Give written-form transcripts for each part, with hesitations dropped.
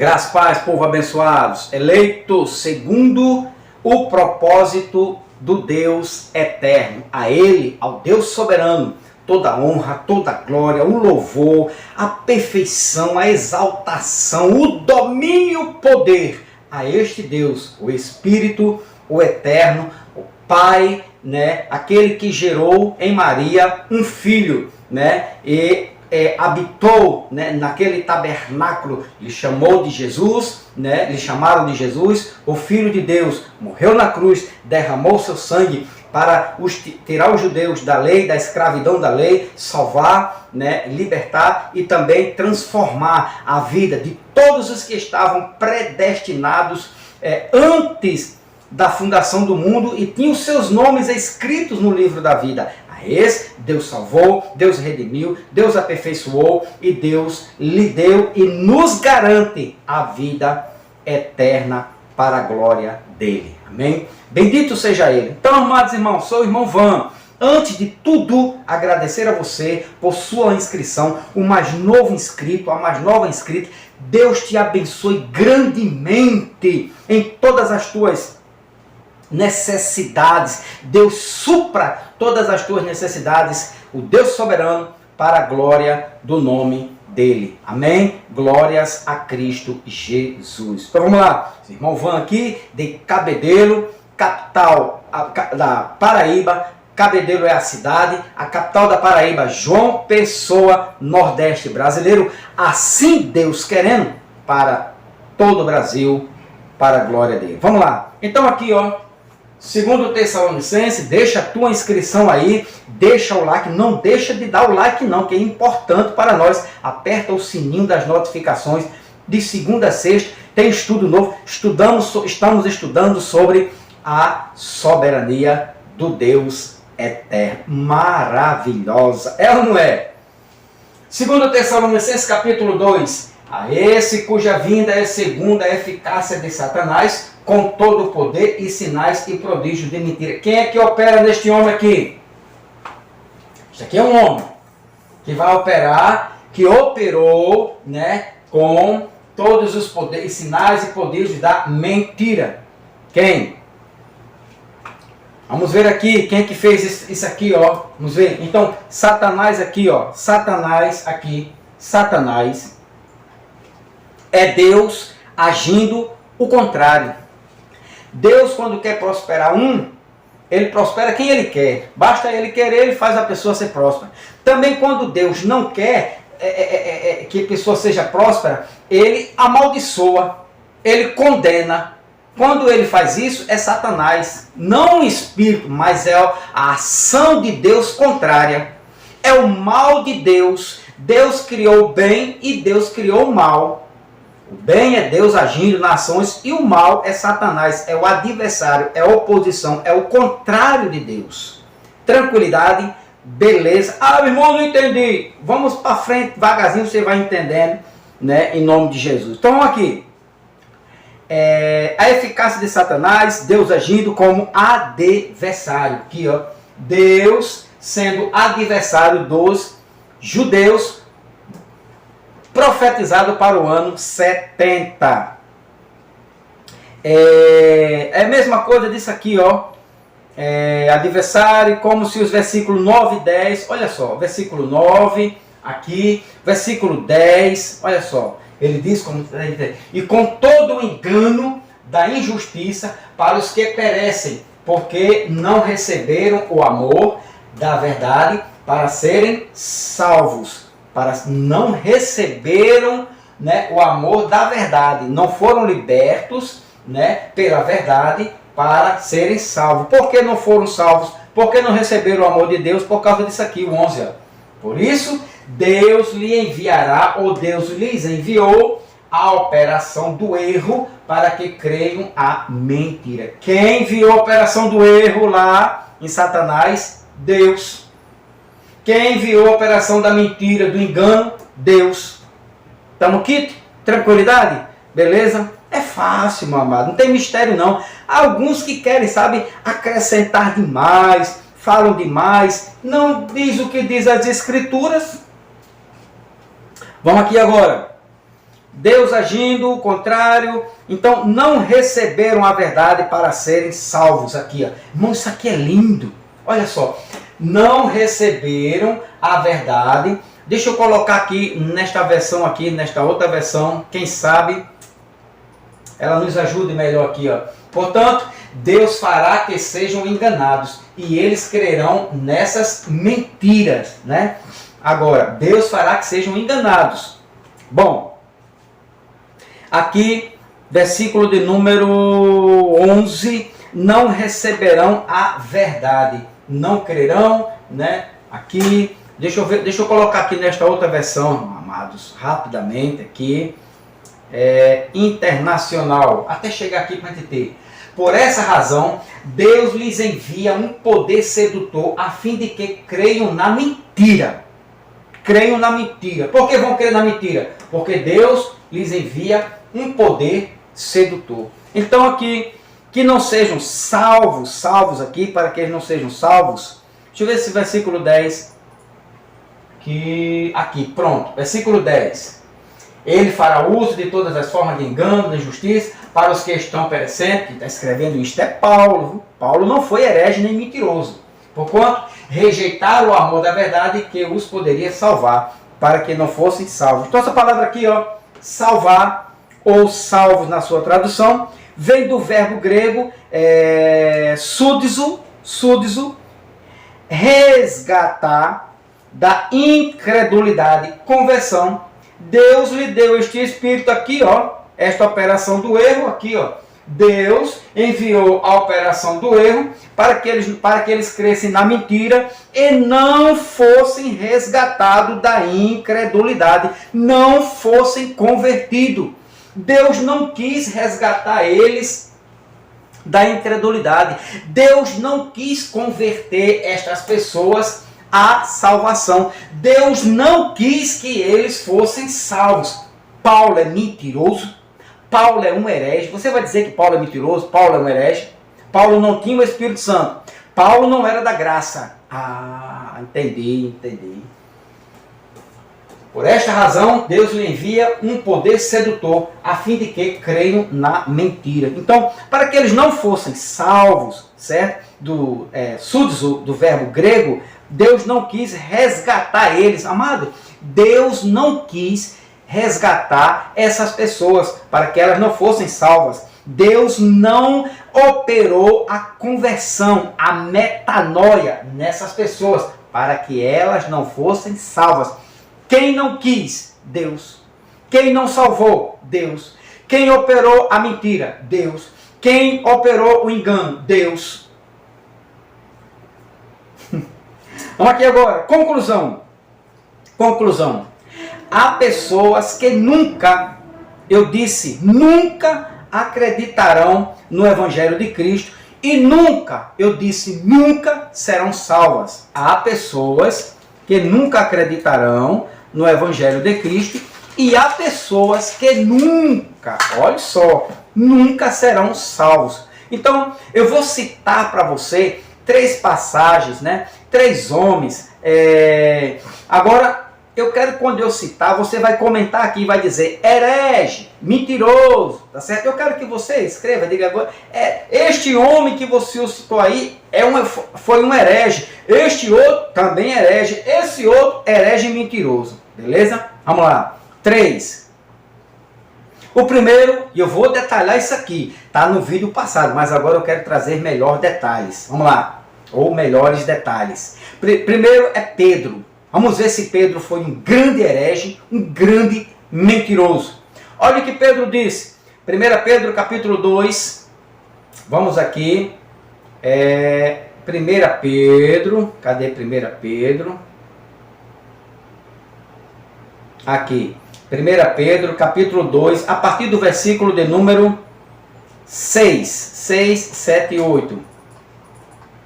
Graças, paz, povo abençoados, eleitos segundo o propósito do Deus eterno. A Ele, ao Deus soberano, toda a honra, toda a glória, o louvor, a perfeição, a exaltação, o domínio, o poder a este Deus, o Espírito, o Eterno, o Pai, né? Aquele que gerou em Maria um filho, né? E habitou, né, naquele tabernáculo, lhe chamou de Jesus, né, lhe chamaram de Jesus, o Filho de Deus, morreu na cruz, derramou seu sangue para tirar os judeus da lei, da escravidão da lei, salvar, né, libertar e também transformar a vida de todos os que estavam predestinados antes da fundação do mundo e tinham seus nomes escritos no livro da vida. Esse Deus salvou, Deus redimiu, Deus aperfeiçoou e Deus lhe deu e nos garante a vida eterna para a glória dele. Amém? Bendito seja ele. Então, amados irmãos, sou o irmão Van. Antes de tudo, agradecer a você por sua inscrição, o mais novo inscrito, a mais nova inscrita. Deus te abençoe grandemente em todas as tuas necessidades. Deus supra todas as tuas necessidades, o Deus soberano, para a glória do nome dele. Amém? Glórias a Cristo Jesus. Então vamos lá, irmão Van aqui de Cabedelo, capital da Paraíba. Cabedelo é a cidade, a capital da Paraíba, João Pessoa, Nordeste brasileiro. Assim Deus querendo, para todo o Brasil, para a glória dele. Vamos lá. Então aqui, ó, segundo Tessalonicenses, deixa a tua inscrição aí, deixa o like, não deixa de dar o like não, que é importante para nós. Aperta o sininho das notificações, de segunda a sexta, tem estudo novo, estamos estudando sobre a soberania do Deus eterno. Maravilhosa, é ou não é? Segundo Tessalonicenses capítulo 2, a esse cuja vinda é segundo a eficácia de Satanás, com todo o poder e sinais e prodígios de mentira. Quem é que opera neste homem aqui? Este aqui é um homem que vai operar, que operou, né, com todos os poderes, sinais e prodígios da mentira. Quem? Vamos ver aqui, quem é que fez isso aqui, ó. Vamos ver. Então, Satanás aqui, ó. Satanás aqui. Satanás é Deus agindo o contrário. Deus, quando quer prosperar ele prospera quem ele quer. Basta ele querer, ele faz a pessoa ser próspera. Também quando Deus não quer que a pessoa seja próspera, ele amaldiçoa, ele condena. Quando ele faz isso, é Satanás. Não o espírito, mas é a ação de Deus contrária. É o mal de Deus. Deus criou o bem e Deus criou o mal. O bem é Deus agindo nas ações e o mal é Satanás, é o adversário, é a oposição, é o contrário de Deus. Tranquilidade, beleza. Ah, meu irmão, não entendi. Vamos para frente, devagarzinho, você vai entendendo, né, em nome de Jesus. Então, aqui, a eficácia de Satanás, Deus agindo como adversário. Aqui, ó, Deus sendo adversário dos judeus, profetizado para o ano 70. É a mesma coisa disso aqui, ó. Adversário, como se os versículos 9 e 10, olha só, versículo 9, aqui, versículo 10, olha só, ele diz como, e com todo o engano da injustiça para os que perecem, porque não receberam o amor da verdade para serem salvos. Não receberam, né, o amor da verdade, não foram libertos, né, pela verdade para serem salvos. Por que não foram salvos? Porque não receberam o amor de Deus por causa disso aqui, o 11. Ó. Por isso, Deus lhe enviará, ou Deus lhes enviou, a operação do erro para que creiam a mentira. Quem enviou a operação do erro lá em Satanás? Deus. Quem enviou a operação da mentira, do engano? Deus. Estamos aqui? Tranquilidade? Beleza? É fácil, meu amado. Não tem mistério, não. Há alguns que querem, sabe, acrescentar demais, falam demais, não diz o que diz as Escrituras. Vamos aqui agora. Deus agindo o contrário. Então, não receberam a verdade para serem salvos. Aqui, ó. Irmão, isso aqui é lindo. Olha só. Não receberam a verdade. Deixa eu colocar aqui, nesta versão aqui, nesta outra versão. Quem sabe ela nos ajude melhor aqui, ó. Portanto, Deus fará que sejam enganados e eles crerão nessas mentiras, né? Agora, Deus fará que sejam enganados. Bom, aqui, versículo de número 11, não receberão a verdade, não crerão, né? Aqui, deixa eu colocar aqui nesta outra versão, amados, rapidamente aqui, internacional, até chegar aqui para a gente ter. Por essa razão, Deus lhes envia um poder sedutor a fim de que creiam na mentira. Creiam na mentira. Por que vão crer na mentira? Porque Deus lhes envia um poder sedutor. Então aqui, que não sejam salvos aqui, para que eles não sejam salvos. Deixa eu ver esse versículo 10. Aqui, pronto. Versículo 10. Ele fará uso de todas as formas de engano, de injustiça, para os que estão perecendo. Quem está escrevendo isso é Paulo. Paulo não foi herege nem mentiroso. Porquanto rejeitaram o amor da verdade que os poderia salvar, para que não fossem salvos. Então essa palavra aqui, ó, salvar, ou salvos na sua tradução, vem do verbo grego súdizo, resgatar da incredulidade, conversão. Deus lhe deu este espírito aqui, ó, esta operação do erro aqui, ó. Deus enviou a operação do erro para que eles crescem na mentira e não fossem resgatados da incredulidade, não fossem convertidos. Deus não quis resgatar eles da incredulidade. Deus não quis converter estas pessoas à salvação. Deus não quis que eles fossem salvos. Paulo é mentiroso. Paulo é um herege. Você vai dizer que Paulo é mentiroso? Paulo é um herege? Paulo não tinha o Espírito Santo. Paulo não era da graça. Ah, entendi. Por esta razão, Deus lhe envia um poder sedutor, a fim de que creiam na mentira. Então, para que eles não fossem salvos, certo? Súdizo, do verbo grego, Deus não quis resgatar eles. Amado, Deus não quis resgatar essas pessoas para que elas não fossem salvas. Deus não operou a conversão, a metanoia nessas pessoas para que elas não fossem salvas. Quem não quis? Deus. Quem não salvou? Deus. Quem operou a mentira? Deus. Quem operou o engano? Deus. Vamos aqui agora. Conclusão. Há pessoas que nunca, eu disse, nunca acreditarão no Evangelho de Cristo e nunca, eu disse, nunca serão salvas. Há pessoas que nunca acreditarão no Evangelho de Cristo e há pessoas que nunca, olha só, nunca serão salvos. Então, eu vou citar para você 3 passagens, né? 3 homens. Agora, eu quero que quando eu citar, você vai comentar aqui, vai dizer herege, mentiroso, tá certo? Eu quero que você escreva, diga agora, este homem que você citou aí foi um herege, este outro também herege, esse outro herege e mentiroso, beleza? Vamos lá, 3. O primeiro, e eu vou detalhar isso aqui, tá no vídeo passado, mas agora eu quero trazer melhores detalhes, vamos lá, ou melhores detalhes. Primeiro é Pedro. Vamos ver se Pedro foi um grande herege, um grande mentiroso. Olha o que Pedro disse. 1 Pedro capítulo 2. Vamos aqui. 1 Pedro. Cadê 1 Pedro? Aqui. 1 Pedro capítulo 2. A partir do versículo de número 6. 6, 7 e 8.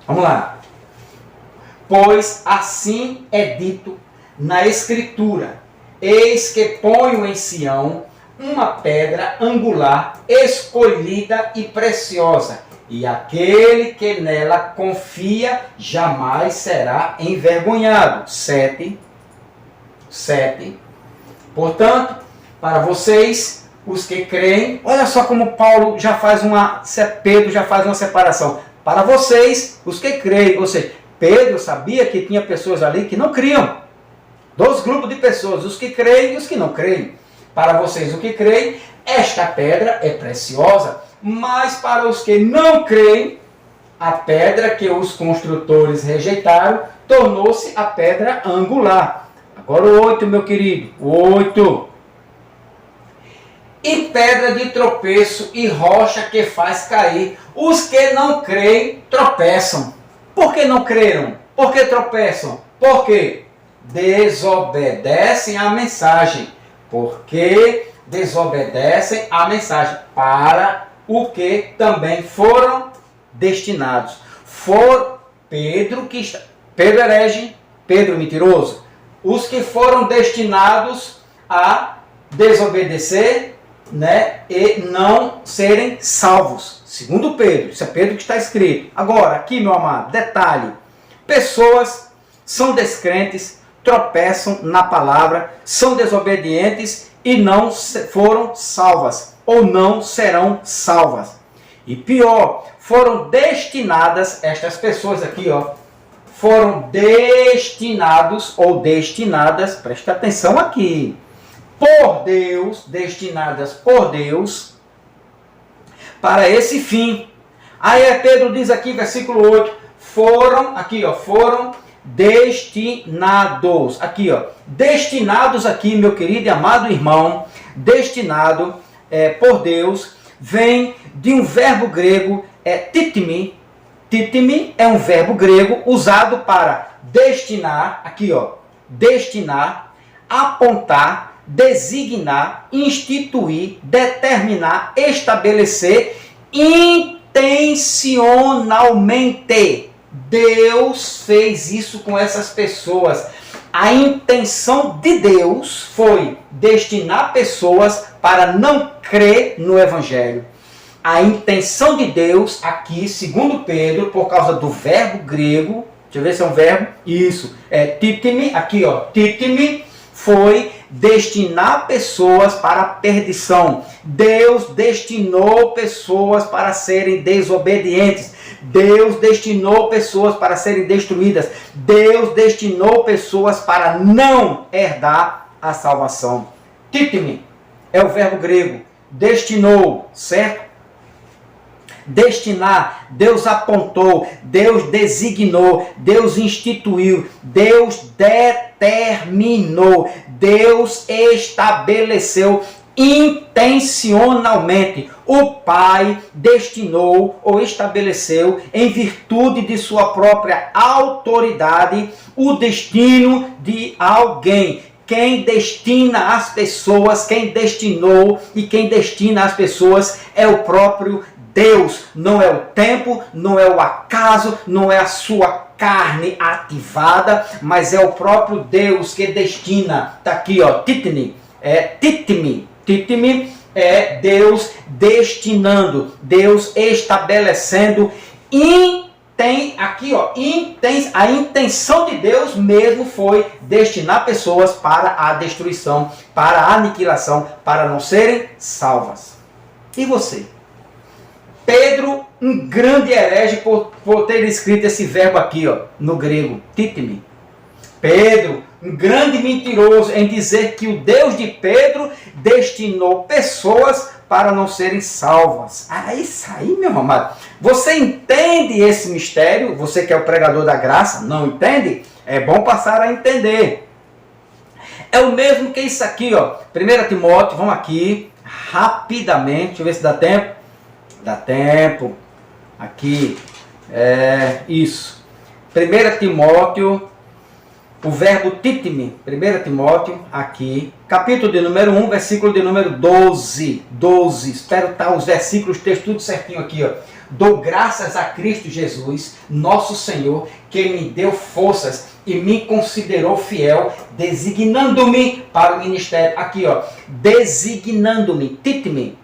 Vamos lá. Pois assim é dito na Escritura: eis que ponho em Sião uma pedra angular, escolhida e preciosa, e aquele que nela confia jamais será envergonhado. 7. Portanto, para vocês, os que creem, olha só como Paulo já faz Pedro já faz uma separação. Para vocês, os que creem, ou seja, Pedro sabia que tinha pessoas ali que não criam. Dois grupos de pessoas, os que creem e os que não creem. Para vocês, o que creem, esta pedra é preciosa, mas para os que não creem, a pedra que os construtores rejeitaram tornou-se a pedra angular. Agora o 8, meu querido, o 8. E pedra de tropeço e rocha que faz cair. Os que não creem tropeçam. Por que não creram? Por que tropeçam? Por quê? Desobedecem à mensagem. Porque desobedecem à mensagem para o que também foram destinados. Pedro herege, Pedro mentiroso. Os que foram destinados a desobedecer, né, e não serem salvos. Segundo Pedro, isso é Pedro que está escrito. Agora, aqui, meu amado, detalhe. Pessoas são descrentes, tropeçam na palavra, são desobedientes e não foram salvas, ou não serão salvas. E pior, foram destinadas, estas pessoas aqui, ó, foram destinados ou destinadas, presta atenção aqui, por Deus, destinadas por Deus, para esse fim. Aí Pedro diz aqui, versículo 8, foram destinados. Aqui, ó, destinados aqui, meu querido e amado irmão, destinado por Deus, vem de um verbo grego, titimi. Titimi é um verbo grego usado para destinar, aqui, ó, destinar, apontar, designar, instituir, determinar, estabelecer intencionalmente. Deus fez isso com essas pessoas. A intenção de Deus foi destinar pessoas para não crer no Evangelho. A intenção de Deus aqui, segundo Pedro, por causa do verbo grego, deixa eu ver se é um verbo, isso, titimi, aqui ó, titimi, foi destinar pessoas para a perdição. Deus destinou pessoas para serem desobedientes. Deus destinou pessoas para serem destruídas. Deus destinou pessoas para não herdar a salvação. Titimi é o verbo grego. Destinou, certo? Destinar, Deus apontou, Deus designou, Deus instituiu, Deus determinou, Deus estabeleceu intencionalmente. O Pai destinou ou estabeleceu, em virtude de sua própria autoridade, o destino de alguém. Quem destina as pessoas, quem destinou e quem destina as pessoas é o próprio Deus. Não é o tempo, não é o acaso, não é a sua carne ativada, mas é o próprio Deus que destina. Está aqui, ó, titimi, titimi. Titimi é Deus destinando, Deus estabelecendo. Aqui, ó, a intenção de Deus mesmo foi destinar pessoas para a destruição, para a aniquilação, para não serem salvas. E você? Pedro, um grande herege por ter escrito esse verbo aqui, ó, no grego, titimi. Pedro, um grande mentiroso em dizer que o Deus de Pedro destinou pessoas para não serem salvas. Ah, isso aí, meu amado. Você entende esse mistério? Você que é o pregador da graça, não entende? É bom passar a entender. É o mesmo que isso aqui, ó. 1 Timóteo, vamos aqui, rapidamente, deixa eu ver se dá tempo. Dá tempo. Aqui, isso. 1 Timóteo, o verbo titimi, 1 Timóteo, aqui, capítulo de número 1, versículo de número 12. Espero estar os versículos, texto tudo certinho aqui, ó. Dou graças a Cristo Jesus, nosso Senhor, que me deu forças e me considerou fiel, designando-me para o ministério. Aqui, ó, designando-me, titimi,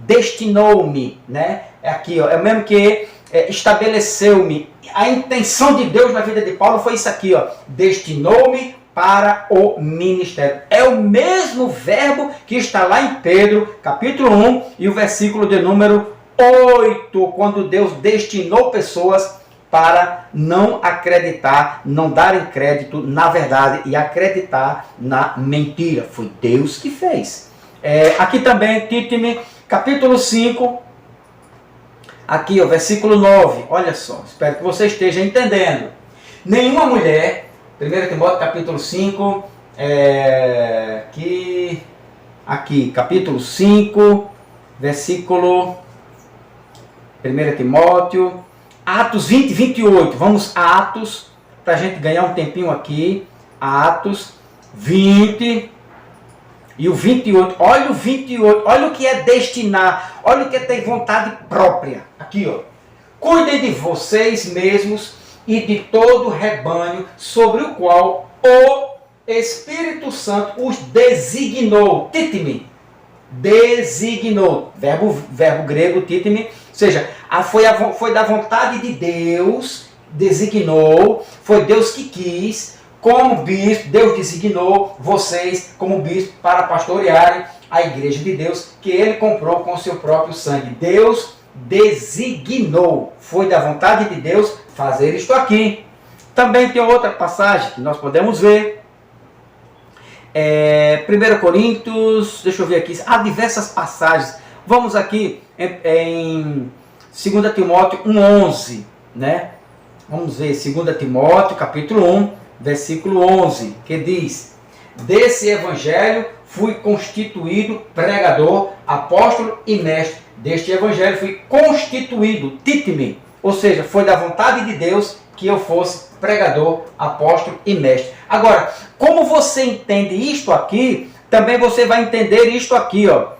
destinou-me, né? Aqui, ó, é o mesmo que estabeleceu-me. A intenção de Deus na vida de Paulo foi isso aqui, ó. Destinou-me para o ministério. É o mesmo verbo que está lá em Pedro, capítulo 1, e o versículo de número 8, quando Deus destinou pessoas para não acreditar, não darem crédito na verdade e acreditar na mentira. Foi Deus que fez. Aqui também, Títime, capítulo 5, aqui, versículo 9, olha só, espero que você esteja entendendo. Nenhuma mulher, 1 Timóteo capítulo 5, aqui, capítulo 5, versículo 1 Timóteo, Atos 20, 28, vamos a Atos, para a gente ganhar um tempinho aqui, Atos 20 e o 28, olha o 28, olha o que é destinar, olha o que é ter vontade própria, aqui cuidem de vocês mesmos e de todo o rebanho sobre o qual o Espírito Santo os designou, títime, designou, verbo grego títime, ou seja, foi da vontade de Deus, designou, foi Deus que quis, como bispo, Deus designou vocês como bispo para pastorearem a igreja de Deus, que ele comprou com o seu próprio sangue. Deus designou, foi da vontade de Deus fazer isto aqui. Também tem outra passagem que nós podemos ver, 1 Coríntios, deixa eu ver aqui, há diversas passagens. Vamos aqui em 2 Timóteo 1,11, né? Vamos ver, 2 Timóteo capítulo 1, versículo 11, que diz: desse evangelho fui constituído pregador, apóstolo e mestre. Deste evangelho fui constituído, títime, ou seja, foi da vontade de Deus que eu fosse pregador, apóstolo e mestre. Agora, como você entende isto aqui, também você vai entender isto aqui, 1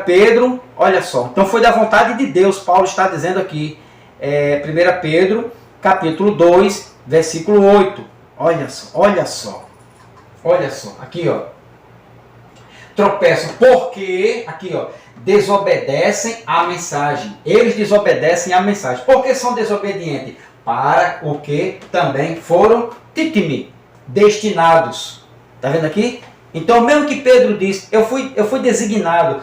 Pedro, olha só, então foi da vontade de Deus, Paulo está dizendo aqui, 1 Pedro, capítulo 2, versículo 8, olha só, aqui tropeçam, porque, aqui desobedecem à mensagem, eles desobedecem à mensagem, porque são desobedientes, para o que também foram títime, destinados, está vendo aqui? Então, mesmo que Pedro diz, eu fui designado,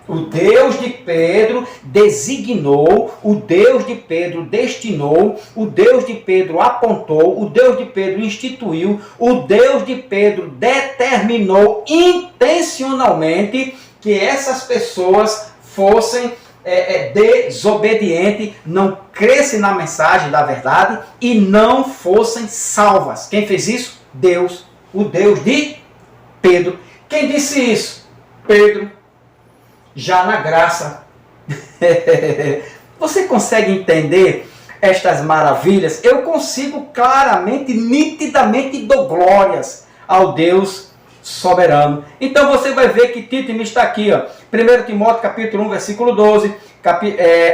o Deus de Pedro designou, o Deus de Pedro destinou, o Deus de Pedro apontou, o Deus de Pedro instituiu, o Deus de Pedro determinou intencionalmente que essas pessoas fossem desobedientes, não crescem na mensagem da verdade e não fossem salvas. Quem fez isso? Deus, o Deus de Pedro. Quem disse isso? Pedro. Já na graça. Você consegue entender estas maravilhas? Eu consigo claramente, nitidamente, dou glórias ao Deus soberano. Então você vai ver que Títime está aqui, 1 Timóteo capítulo 1, versículo 12,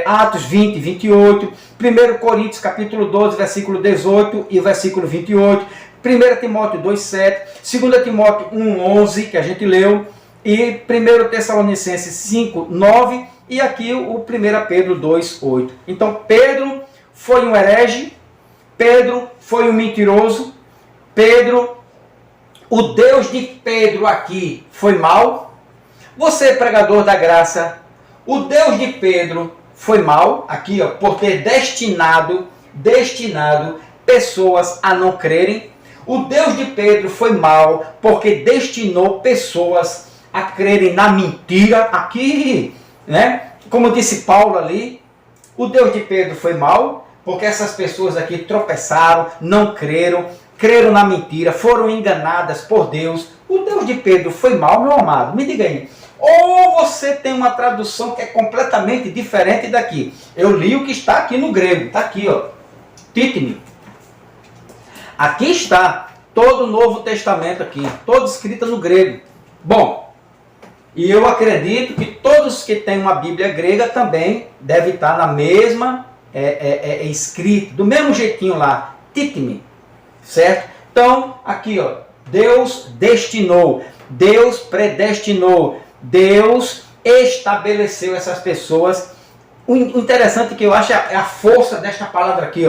Atos 20, 28, 1 Coríntios capítulo 12, versículo 18 e versículo 28, 1 Timóteo 2, 7, 2 Timóteo 1, 11, que a gente leu, e 1 Tessalonicenses 5, 9, e aqui o 1 Pedro 2, 8. Então Pedro foi um herege, Pedro foi um mentiroso, Pedro, o Deus de Pedro aqui foi mau. Você, pregador da graça, o Deus de Pedro foi mau, aqui por ter destinado pessoas a não crerem. O Deus de Pedro foi mau porque destinou pessoas a crerem na mentira, aqui, né? Como disse Paulo ali, o Deus de Pedro foi mau porque essas pessoas aqui tropeçaram, não creram, creram na mentira, foram enganadas por Deus. O Deus de Pedro foi mau, meu amado, me diga aí. Ou você tem uma tradução que é completamente diferente daqui. Eu li o que está aqui no grego, está aqui, Títime. Aqui está todo o Novo Testamento aqui, todo escrito no grego. Bom, e eu acredito que todos que têm uma Bíblia grega também devem estar na mesma escrito, do mesmo jeitinho lá, Títime, certo? Então, aqui, Deus destinou, Deus predestinou, Deus estabeleceu essas pessoas. O interessante que eu acho é a força desta palavra aqui,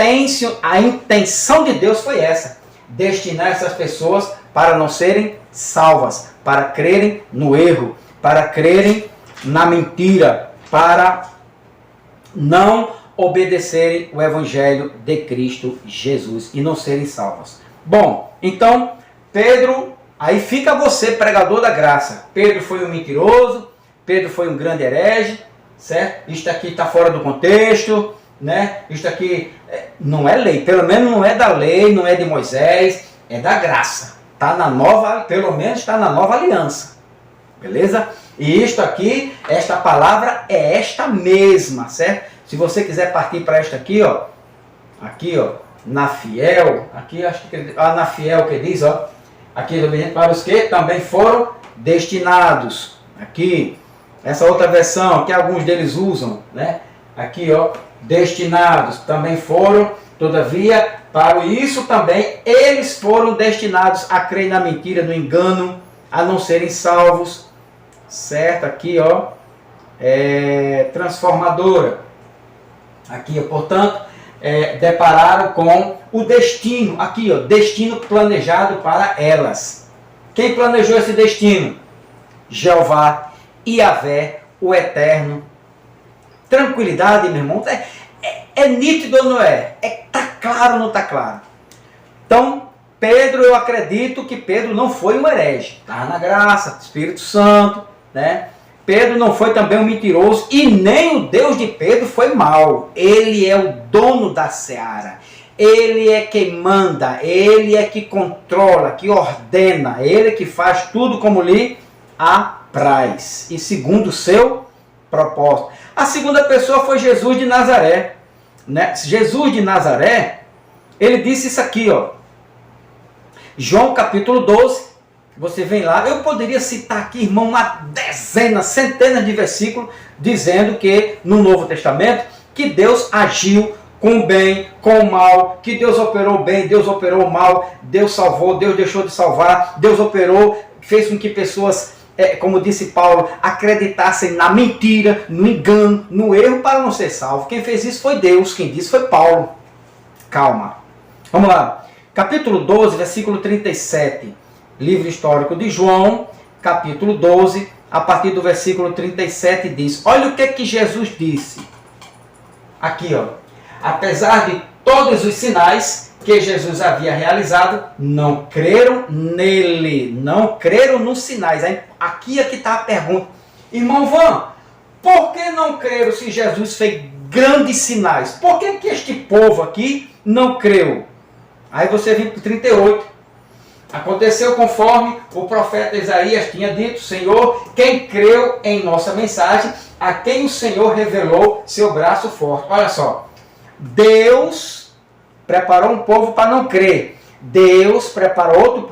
intenção de Deus foi essa: destinar essas pessoas para não serem salvas, para crerem no erro, para crerem na mentira, para não obedecerem o Evangelho de Cristo Jesus e não serem salvas. Bom, então, Pedro, aí fica você, pregador da graça. Pedro foi um mentiroso, Pedro foi um grande herege, certo? Isto aqui está fora do contexto, né? Isto aqui não é lei, pelo menos não é da lei, não é de Moisés, é da graça. Tá na nova, pelo menos está na nova aliança. Beleza? E isto aqui, esta palavra é esta mesma, certo? Se você quiser partir para esta aqui, ó, na fiel, aqui acho que na fiel que diz, ó, aqui para os que também foram destinados. Aqui, essa outra versão que alguns deles usam, né? Aqui, ó, destinados também foram, todavia, para isso também eles foram destinados a crer na mentira, no engano, a não serem salvos, certo? Aqui, ó, transformadora. Aqui, portanto, depararam com o destino, aqui, ó, destino planejado para elas. Quem planejou esse destino? Jeová, Yahvé, o Eterno. Tranquilidade, meu irmão. É nítido ou não é? Tá claro ou não está claro? Então, Pedro, eu acredito que Pedro não foi um herege. Estava na graça, Espírito Santo, né? Pedro não foi também um mentiroso e nem o Deus de Pedro foi mau. Ele é o dono da seara. Ele é quem manda, ele é que controla, que ordena, ele que faz tudo como lhe apraz e segundo o seu propósito. A segunda pessoa foi Jesus de Nazaré, né? Jesus de Nazaré, ele disse isso aqui, ó. João capítulo 12. Você vem lá, eu poderia citar aqui, irmão, uma dezena, centenas de versículos dizendo que no Novo Testamento que Deus agiu com o bem, com o mal, que Deus operou bem, Deus operou o mal, Deus salvou, Deus deixou de salvar, Deus operou, fez com que pessoas, como disse Paulo, acreditassem na mentira, no engano, no erro para não ser salvo. Quem fez isso foi Deus, quem disse foi Paulo. Calma. Vamos lá. Capítulo 12, versículo 37. Livro histórico de João, capítulo 12, a partir do versículo 37 diz, olha o que Jesus disse. Aqui, ó. Apesar de todos os sinais que Jesus havia realizado, não creram nele, não creram nos sinais. Aqui é que está a pergunta. Irmão Van, por que não creram se Jesus fez grandes sinais? Por que este povo aqui não creu? Aí você vem para o 38. Aconteceu conforme o profeta Isaías tinha dito, Senhor, quem creu em nossa mensagem, a quem o Senhor revelou seu braço forte. Olha só, Deus preparou um povo para não crer. Deus preparou outro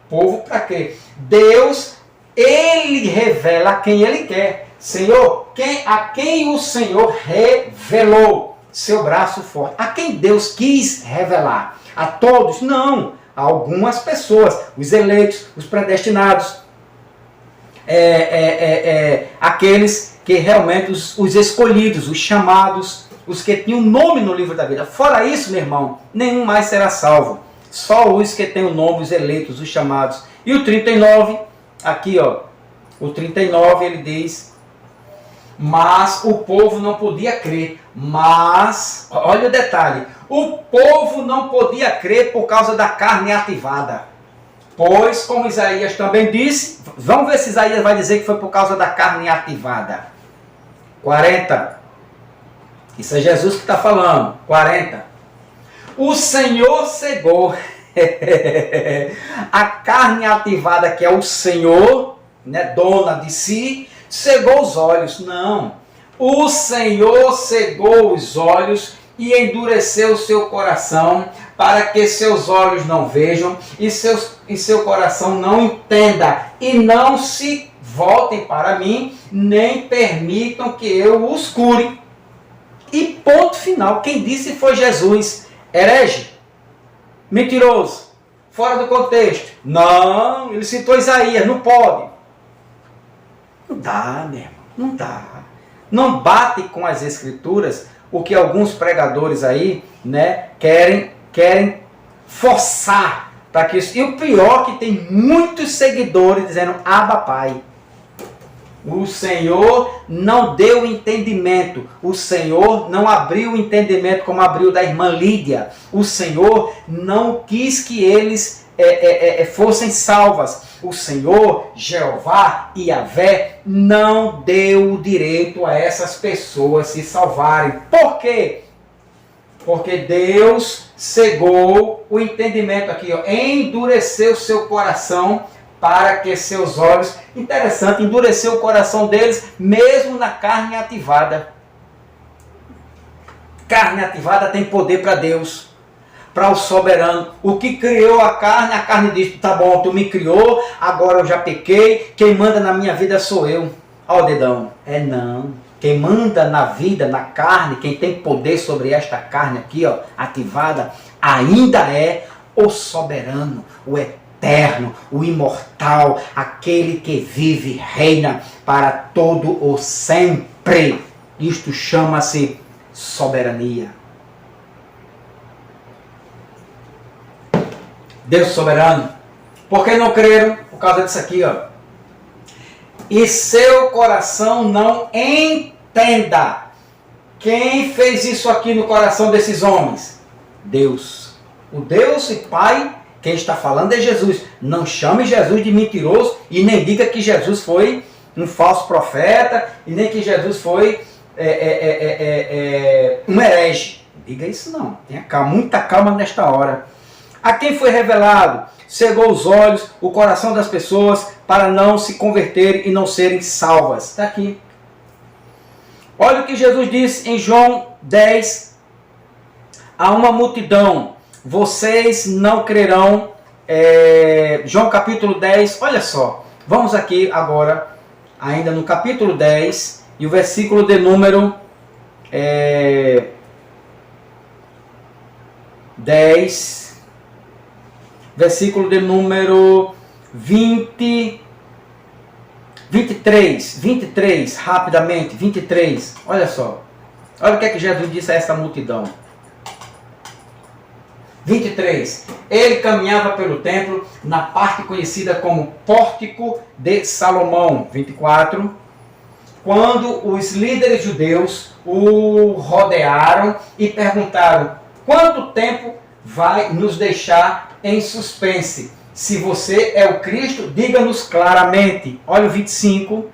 povo para crer. Deus, ele revela a quem ele quer. Senhor, a quem o Senhor revelou seu braço forte. A quem Deus quis revelar? A todos? Não. Algumas pessoas, os eleitos, os predestinados, aqueles que realmente, os escolhidos, os chamados, os que tinham nome no livro da vida. Fora isso, meu irmão, nenhum mais será salvo. Só os que têm o nome, os eleitos, os chamados. E o 39, aqui ó, o 39 ele diz, mas o povo não podia crer. Mas, olha o detalhe, o povo não podia crer por causa da carne ativada. Pois, como Isaías também disse, vamos ver se Isaías vai dizer que foi por causa da carne ativada. 40. Isso é Jesus que está falando. 40. O Senhor cegou a carne ativada, que é o Senhor, né, dona de si, cegou os olhos. Não. O Senhor cegou os olhos e endureceu o seu coração, para que seus olhos não vejam e seu coração não entenda, e não se voltem para mim, nem permitam que eu os cure. E ponto final. Quem disse foi Jesus. Herege? Mentiroso? Fora do contexto? Não, ele citou Isaías, não pode. Não dá, meu irmão, não dá. Não bate com as escrituras o que alguns pregadores aí né, querem forçar para que isso. E o pior é que tem muitos seguidores dizendo Abba Pai. O Senhor não deu entendimento. O Senhor não abriu o entendimento como abriu da irmã Lídia. O Senhor não quis que eles fossem salvas. O Senhor, Jeová e Yahvé, não deu o direito a essas pessoas se salvarem. Por quê? Porque Deus cegou o entendimento aqui, ó, endureceu seu coração para que seus olhos... Interessante, endureceu o coração deles, mesmo na carne ativada. Carne ativada tem poder para Deus, para o soberano. O que criou a carne diz, tá bom, tu me criou, agora eu já pequei, quem manda na minha vida sou eu. Ó o dedão, não. Quem manda na vida, na carne, quem tem poder sobre esta carne aqui, ó, ativada, ainda é o soberano, o eterno, o imortal, aquele que vive e reina para todo o sempre. Isto chama-se soberania. Deus soberano. Por que não creram? Por causa disso aqui, ó. E seu coração não entenda. Quem fez isso aqui no coração desses homens? Deus. O Deus e Pai, quem está falando é Jesus. Não chame Jesus de mentiroso e nem diga que Jesus foi um falso profeta e nem que Jesus foi um herege. Diga isso não. Tenha calma, muita calma nesta hora. A quem foi revelado, cegou os olhos, o coração das pessoas para não se converterem e não serem salvas. Está aqui. Olha o que Jesus disse em João 10. A uma multidão, vocês não crerão. João capítulo 10, olha só. Vamos aqui agora, ainda no capítulo 10, e o versículo de número 10, versículo de número 23, rapidamente, 23, olha só. Olha o que é que Jesus disse a essa multidão. 23. Ele caminhava pelo templo na parte conhecida como Pórtico de Salomão. 24. Quando os líderes judeus o rodearam e perguntaram: quanto tempo vai nos deixar em suspense? Se você é o Cristo, diga-nos claramente. Olha o 25.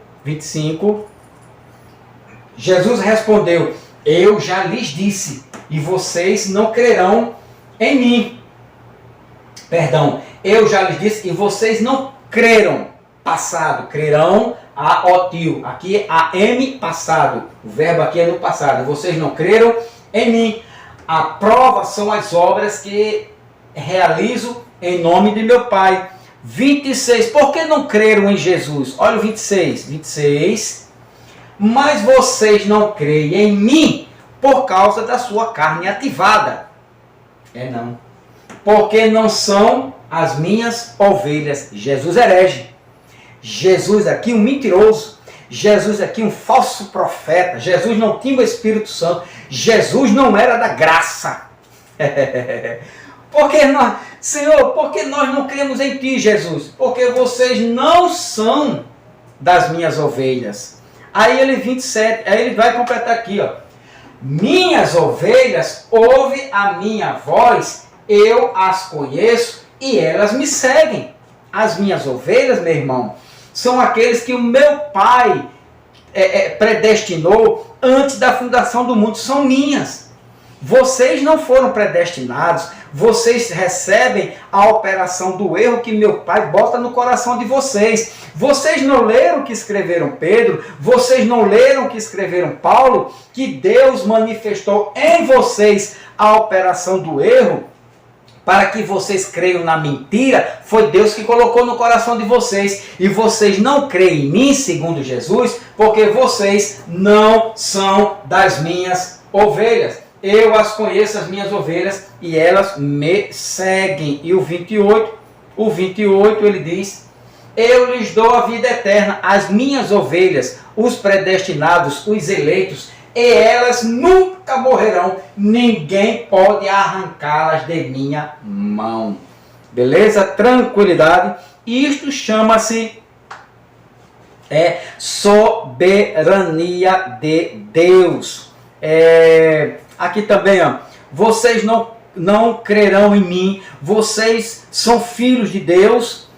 Jesus respondeu: eu já lhes disse, e vocês não crerão em mim. Perdão, eu já lhes disse e vocês não creram. Passado, crerão, a otil. Aqui é a m passado. O verbo aqui é no passado. Vocês não creram em mim. A prova são as obras que realizo em nome de meu Pai. 26. Por que não creram em Jesus? Olha o 26. Mas vocês não creem em mim por causa da sua carne ativada. Não. Porque não são as minhas ovelhas. Jesus herege. Jesus aqui um mentiroso. Jesus aqui um falso profeta. Jesus não tinha o Espírito Santo. Jesus não era da graça. Senhor, por que nós não cremos em Ti, Jesus? Porque vocês não são das minhas ovelhas. Aí ele 27, aí ele vai completar aqui, ó. Minhas ovelhas ouvem a minha voz, eu as conheço e elas me seguem. As minhas ovelhas, meu irmão, são aqueles que o meu Pai predestinou antes da fundação do mundo, são minhas. Vocês não foram predestinados, vocês recebem a operação do erro que meu Pai bota no coração de vocês. Vocês não leram o que escreveram Pedro, vocês não leram o que escreveram Paulo, que Deus manifestou em vocês a operação do erro, para que vocês creiam na mentira. Foi Deus que colocou no coração de vocês. E vocês não creem em mim, segundo Jesus, porque vocês não são das minhas ovelhas. Eu as conheço, as minhas ovelhas, e elas me seguem. E o 28 ele diz: eu lhes dou a vida eterna, as minhas ovelhas, os predestinados, os eleitos, e elas nunca nunca morrerão, ninguém pode arrancá-las de minha mão. Beleza? Tranquilidade. Isto chama-se soberania de Deus. Aqui também, ó, vocês não crerão em mim, vocês são filhos de Deus,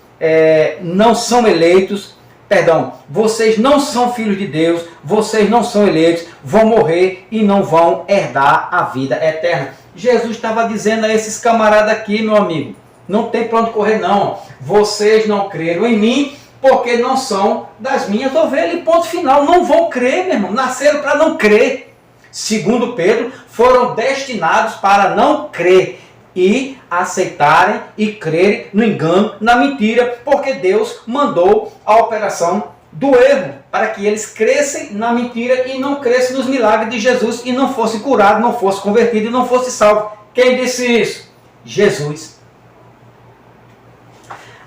não são eleitos, perdão, vocês não são filhos de Deus, vocês não são eleitos, vão morrer e não vão herdar a vida eterna. Jesus estava dizendo a esses camaradas aqui, meu amigo, não tem para onde correr não, vocês não creram em mim, porque não são das minhas ovelhas, e ponto final, não vão crer, meu irmão, nasceram para não crer. Segundo Pedro, foram destinados para não crer e aceitarem e crerem no engano, na mentira, porque Deus mandou a operação do erro, para que eles crescem na mentira e não crescem nos milagres de Jesus e não fossem curados, não fossem convertidos e não fossem salvos. Quem disse isso? Jesus.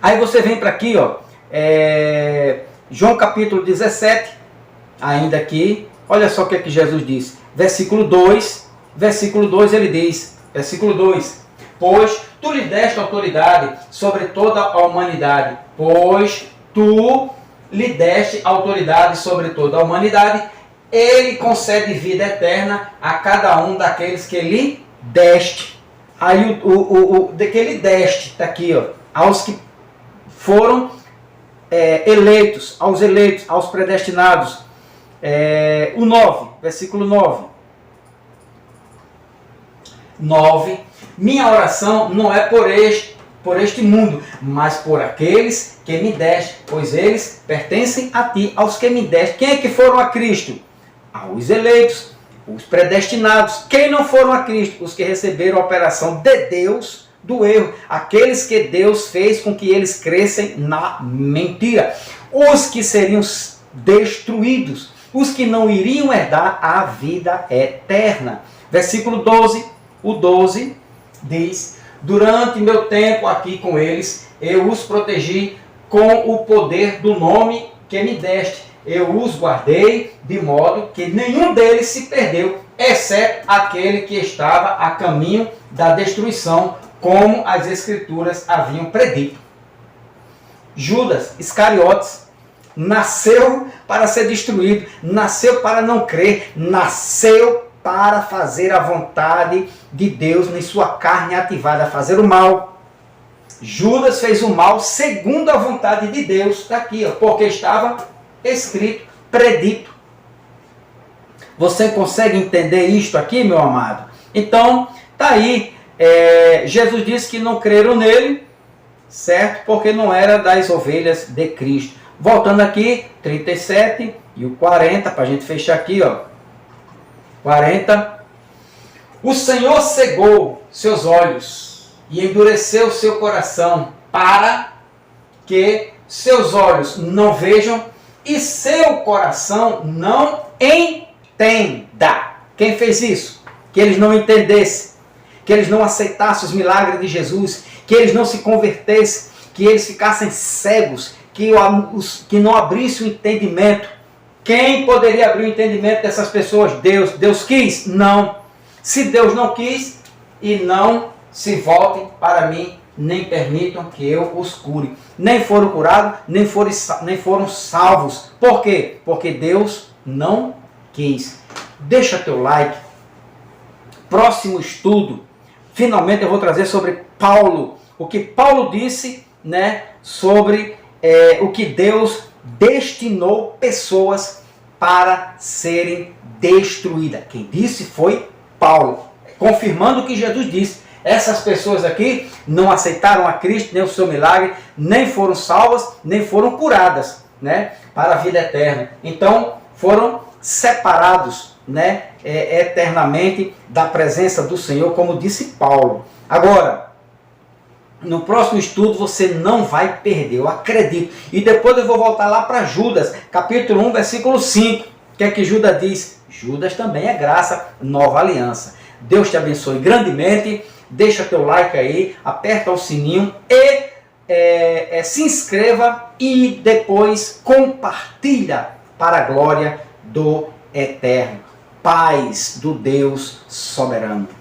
Aí você vem para aqui, ó, João capítulo 17, ainda aqui, olha só o que é que Jesus disse. Versículo 2 ele diz, versículo 2, pois tu lhe deste autoridade sobre toda a humanidade, pois tu lhe deste autoridade sobre toda a humanidade, ele concede vida eterna a cada um daqueles que lhe deste. Aí de que lhe deste, está aqui, ó, aos que foram eleitos, aos predestinados. O 9, versículo 9, minha oração não é por este mundo, mas por aqueles que me deste, pois eles pertencem a ti, aos que me deste. Quem é que foram a Cristo? Aos eleitos, os predestinados. Quem não foram a Cristo? Os que receberam a operação de Deus do erro, aqueles que Deus fez com que eles crescem na mentira, os que seriam destruídos, os que não iriam herdar a vida eterna. Versículo 12, o 12 diz, durante meu tempo aqui com eles, eu os protegi com o poder do nome que me deste, eu os guardei de modo que nenhum deles se perdeu, exceto aquele que estava a caminho da destruição, como as Escrituras haviam predito. Judas Iscariotes nasceu para ser destruído, nasceu para não crer, nasceu para fazer a vontade de Deus em sua carne ativada, a fazer o mal. Judas fez o mal segundo a vontade de Deus, está aqui, ó, porque estava escrito, predito. Você consegue entender isto aqui, meu amado? Então, está aí, Jesus disse que não creram nele, certo? Porque não era das ovelhas de Cristo. Voltando aqui, 37 e o 40, para a gente fechar aqui, ó. 40. O Senhor cegou seus olhos e endureceu seu coração, para que seus olhos não vejam e seu coração não entenda. Quem fez isso? Que eles não entendessem, que eles não aceitassem os milagres de Jesus, que eles não se convertessem, que eles ficassem cegos, que não abrisse o entendimento. Quem poderia abrir o entendimento dessas pessoas? Deus. Deus quis? Não. Se Deus não quis, e não se voltem para mim, nem permitam que eu os cure. Nem foram curados, nem foram salvos. Por quê? Porque Deus não quis. Deixa teu like. Próximo estudo, finalmente eu vou trazer sobre Paulo. O que Paulo disse, né, sobre o que Deus destinou pessoas para serem destruídas. Quem disse foi Paulo, confirmando o que Jesus disse. Essas pessoas aqui não aceitaram a Cristo, nem o seu milagre, nem foram salvas, nem foram curadas, né, para a vida eterna. Então foram separados, né, eternamente da presença do Senhor, como disse Paulo. Agora, no próximo estudo você não vai perder, eu acredito. E depois eu vou voltar lá para Judas, capítulo 1, versículo 5. O que é que Judas diz? Judas também é graça, nova aliança. Deus te abençoe grandemente. Deixa teu like aí, aperta o sininho e se inscreva e depois compartilha para a glória do Eterno. paz do Deus soberano.